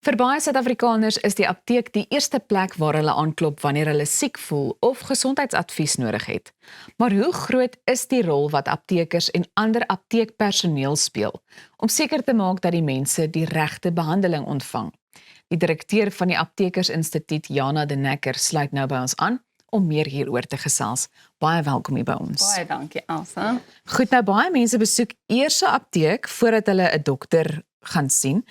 Vir baie Suid-Afrikaners is die apteek die eerste plek waar hulle aanklop wanneer hulle siek voel of gesondheidsadvies nodig het. Maar hoe groot is die rol wat aptekers en ander apteekpersoneel speel om seker te maak dat die mense die regte behandeling ontvang? Die direkteur van die Aptekersinstituut, Jana de Necker, sluit nou by ons aan om meer hieroor te gesels. Baie welkom hier by ons. Baie dankie, Elsa. Goed, nou baie mense besoek eers 'n apteek voordat hulle 'n dokter gaan sien.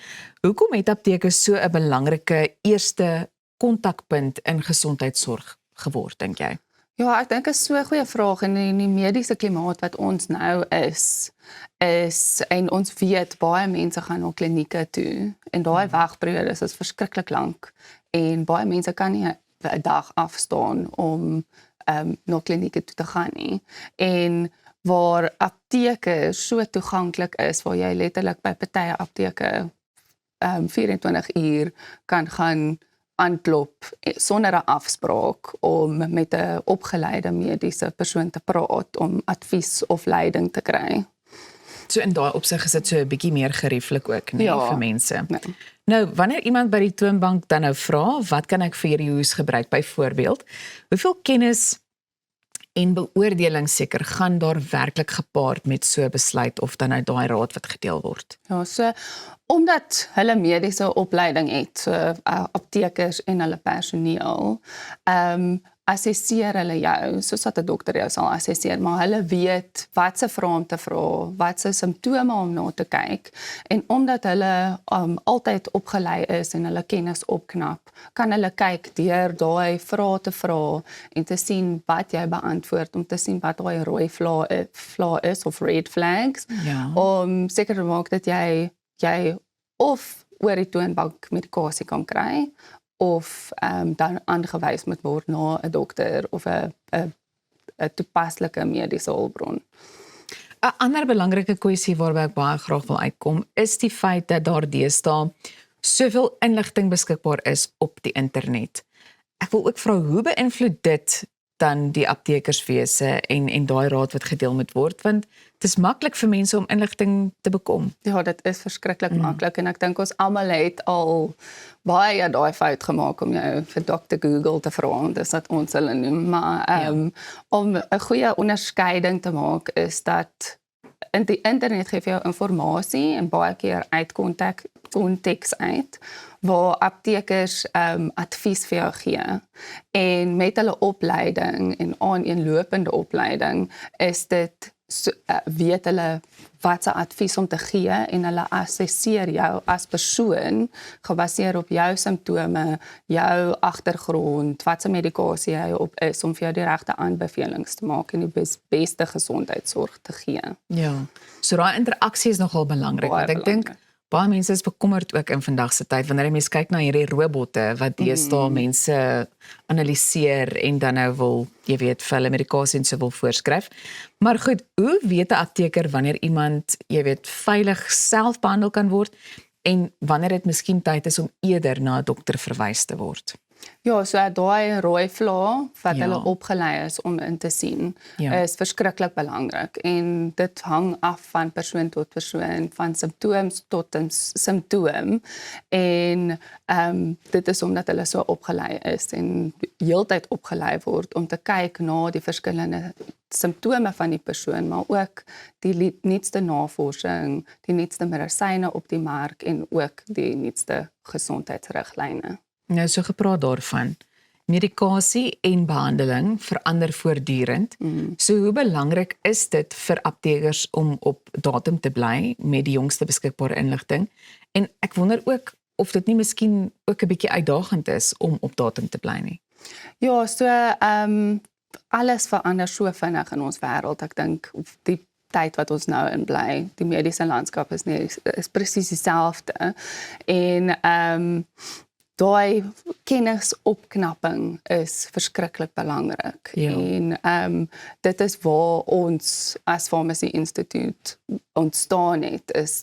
Hoekom het apteke so 'n belangrike eerste kontakpunt in gesondheidsorg geword, dink jy? Ja, ek dink is so 'n goeie vraag in die mediese klimaat wat ons nou is en ons weet baie mense gaan na klinieke toe en daai wagperiode is verskriklik lank en baie mense kan nie 'n dag afstaan om na klinieke toe te gaan nie. En waar apteke so toeganklik is, waar jy letterlik by party apteke 24 uur kan gaan aanklop sonder 'n afspraak om met 'n opgeleide mediese persoon te praat om advies of leiding te kry. So in daai opsig is dit so 'n bietjie meer gerieflik ook, nee, Ja, vir mense. nee. Nou, wanneer iemand by die toonbank dan nou vra, wat kan ek vir hierdie hoes gebruik byvoorbeeld? Hoeveel kennis en beoordeling seker gaan daar werklik gepaard met so 'n besluit of dan nou daai raad wat gedeel word? Ja, so omdat hulle mediese opleiding het, so aptekers en hulle personeel, assesseer hulle jou, soos wat 'n dokter jou sal assesseer, maar hulle weet wat se vrae om te vra, wat se simptome om na te kyk, en omdat hulle altyd opgelei is en hulle kennis opknap, kan hulle kyk deur daai vrae te vra en te sien wat jy beantwoord, om te sien wat daai rooi vlae is of red flags, Ja. om seker te maak dat jy of oor die toonbank medikasie kan kry, of dan aangewys moet word na 'n dokter of 'n toepaslike mediese hulpbron. 'n Ander belangrike kwessie waarby ek baie graag wil uitkom, is die feit dat daar deesdae soveel inligting beskikbaar is op die internet. Ek wil ook vra, hoe beïnvloed dit dan die aptekerswese en daai raad wat gedeel moet word, want dit is maklik vir mense om inligting te bekom. Ja, dit is verskriklik maklik en ek dink ons almal het al baie daai fout gemaak om jou vir Dr. Google te vra, dis wat ons hulle noem, maar om 'n goeie onderskeiding te maak is dat in die internet gee vir jou inligting en baie keer uit konteks uit, waar aptekers advies vir jou gee. En met hulle opleiding en aaneenlopende opleiding is dit weet hulle wat se advies om te gee en hulle assesseer jou as persoon gebaseer op jou simptome, jou agtergrond, wat se medikasie jy op is, om vir jou die regte aanbevelings te maak en die beste gesondheidsorg te gee. Ja, so daai interaksie is nogal belangrik, want ek dink baie mense is bekommerd ook in vandag se tyd wanneer jy mens kyk na hierdie robotte wat deesdae mense analiseer en dan nou wil, jy weet, vir hulle medikasie en so wil voorskryf. Maar goed, hoe weet 'n apteker wanneer iemand, jy weet, veilig self behandel kan word en wanneer dit miskien tyd is om eerder na 'n dokter verwys te word? Ja, so daai rooi vlae wat hulle opgelei is om in te sien, is verskriklik belangrik en dit hang af van persoon tot persoon, van simptooms tot 'n simptoom en dit is omdat hulle so opgelei is en heeltyd opgelei word om te kyk na die verskillende simptome van die persoon, maar ook die nuutste navorsing, die nuutste medisyne op die mark en ook die nuutste gesondheidsriglyne. Nou, so gepraat daarvan, medikasie en behandeling verander voortdurend. So hoe belangrik is dit vir aptekers om op datum te bly met die jongste beskikbare inligting? En ek wonder ook of dit nie miskien ook 'n bietjie uitdagend is om op datum te bly nie. Ja, so alles verander so vinnig in ons wêreld. Ek dink die tyd wat ons nou in bly, die mediese landskap is presies dieselfde. En daai kennisopknapping is verskriklik belangrik. Ja. En dit is waar ons as Pharmacy Instituut ontstaan het, is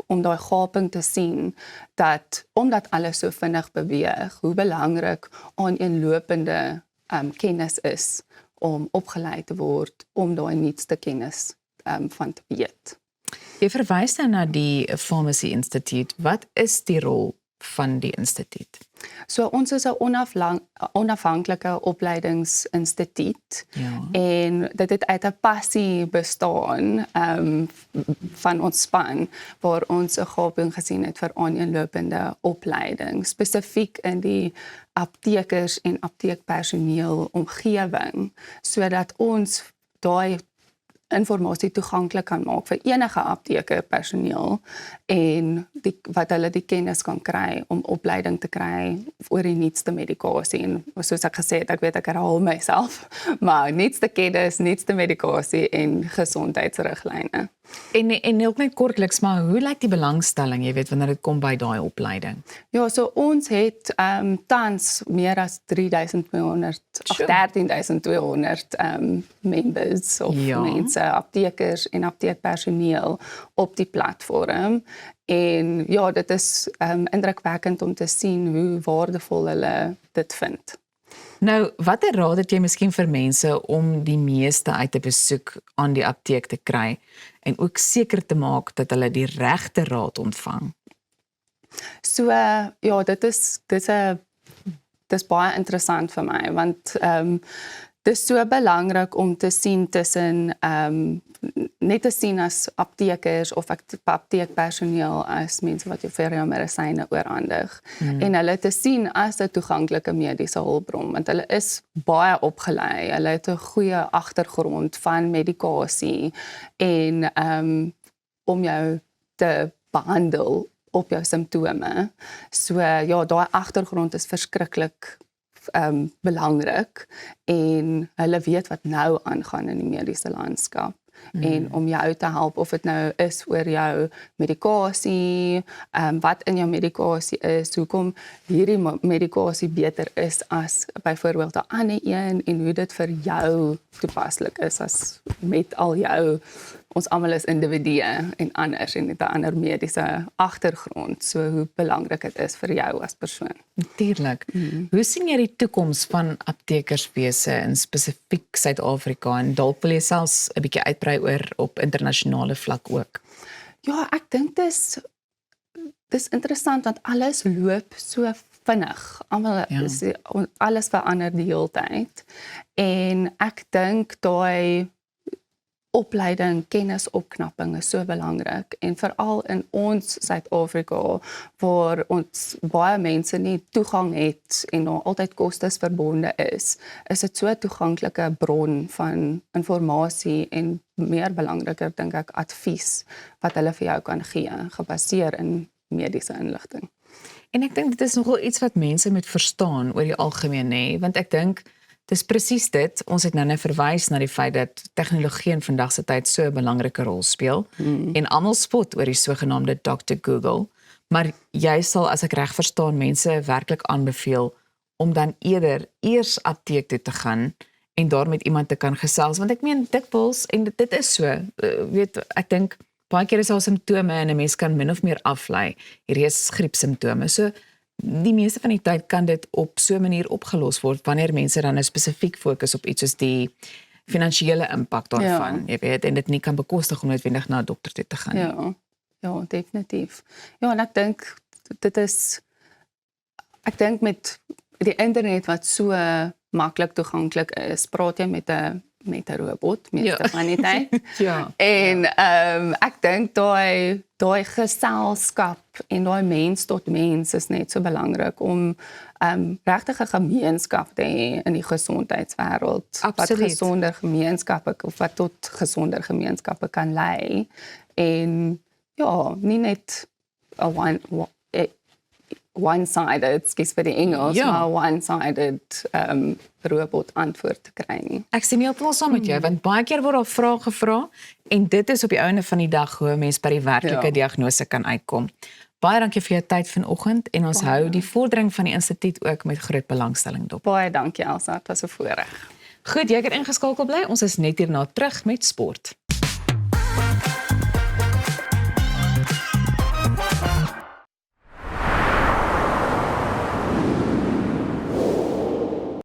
om daai gaping te sien dat omdat alles so vinnig beweeg, hoe belangrik aaneenlopende kennis is om opgelei te word om daai nuutste kennis van te weet. Jy verwys nou na die Pharmacy Instituut. Wat is die rol van die instituut? So ons is 'n onafhanklike opleidingsinstituut en dit het uit 'n passie bestaan van ons span waar ons 'n gaping gesien het vir aaneenlopende opleiding spesifiek in die aptekers en apteekpersoneel omgewing sodat ons daai informasie toeganklik kan maak vir enige apteker personeel en wat hulle die kennis kan kry om opleiding te kry oor die nuutste medikasie en soos ek gesê het, ek weet ek herhaal myself, maar nuutste kennis, nuutste medikasie en gesondheidsriglyne. En ook net kortliks, maar hoe lyk die belangstelling, jy weet, wanneer dit kom by daai opleiding? Ja, so ons het tans meer as 13.200 members of mense, aptekers en apteekpersoneel op die platform. En ja, dit is indrukwekkend om te sien hoe waardevol hulle dit vind. Nou, watter raad het jy miskien vir mense om die meeste uit 'n besoek aan die apteek te kry en ook seker te maak dat hulle die regte raad ontvang? So ja, dit is baie interessant vir my want dit is so belangrik om te sien tussen net te sien as aptekers of apteekpersoneel as mense wat vir jou medisyne oorhandig en hulle te sien as 'n toeganklike mediese hulpbron want hulle is baie opgelei, hulle het 'n goeie agtergrond van medikasie en om jou te behandel op jou simptome. So ja, daai agtergrond is verskriklik belangrik en hulle weet wat nou aangaan in die mediese landskap en om jou te help of dit nou is oor jou medikasie, wat in jou medikasie is, hoekom hierdie medikasie beter is as byvoorbeeld 'n ander een en hoe dit vir jou toepaslik is as met al jou ons almal is individue en anders en met 'n ander mediese agtergrond, so hoe belangrik dit is vir jou as persoon. Natuurlik. Hoe sien jy die toekoms van aptekerswese in spesifiek Suid-Afrika en dalk wil jy selfs 'n bietjie uitbrei oor op internasionale vlak ook? Ja, ek dink dis interessant want alles loop so vinnig. Alles verander die hele tyd. En ek dink daai opleiding, kennisopknapping is so belangrik en veral in ons Suid-Afrika waar ons baie mense nie toegang het en daar altyd kostes verbonde is dit so 'n toeganklike bron van inligting en meer belangriker dink ek advies wat hulle vir jou kan gee gebaseer in mediese inligting. En ek dink dit is nogal iets wat mense moet verstaan oor die algemeen nê, want ek dink dis presies dit. Ons het nou verwys na die feit dat tegnologie in vandag se tyd so 'n belangrike rol speel en almal spot oor die sogenaamde Dr. Google, maar jy sal as ek reg verstaan mense werklik aanbeveel om dan eerder eers apteek toe te gaan en daar met iemand te kan gesels want ek meen dikwels en dit is so weet ek dink baie keer is daar simptome en 'n mens kan min of meer aflei. Hierdie is griepsimptome. So die meeste van die tyd kan dit op so 'n manier opgelos word wanneer mense dan nou spesifiek fokus op iets soos die finansiële impak daarvan, jy weet, en dit nie kan bekostig om noodwendig na 'n dokter toe te gaan. Ja, definitief. Ja, en ek dink met die internet wat so maklik toeganklik is, praat jy met 'n robot meeste van die tyd. En ek dink daai geselskap en daai mens tot mens is net so belangrik om regtig 'n gemeenskap te hê in die gesondheidswêreld. Wat gesonder gemeenskappe of wat tot gesonder gemeenskappe kan lei. En ja, nie net 'n one-sided, skielik vir die Engels, maar one-sided robot antwoord te kry nie. Ek sien heeltemal saam met jou, want baie keer word daar vrae gevra en dit is op die einde van die dag hoe 'n mens by die werklike diagnose kan uitkom. Baie dankie vir jou tyd vanoggend en ons hou die vordering van die instituut ook met groot belangstelling dop. Baie dankie Elsa, dit was 'n voorreg. Goed, jy kan ingeskakel bly. Ons is net hierna terug met sport.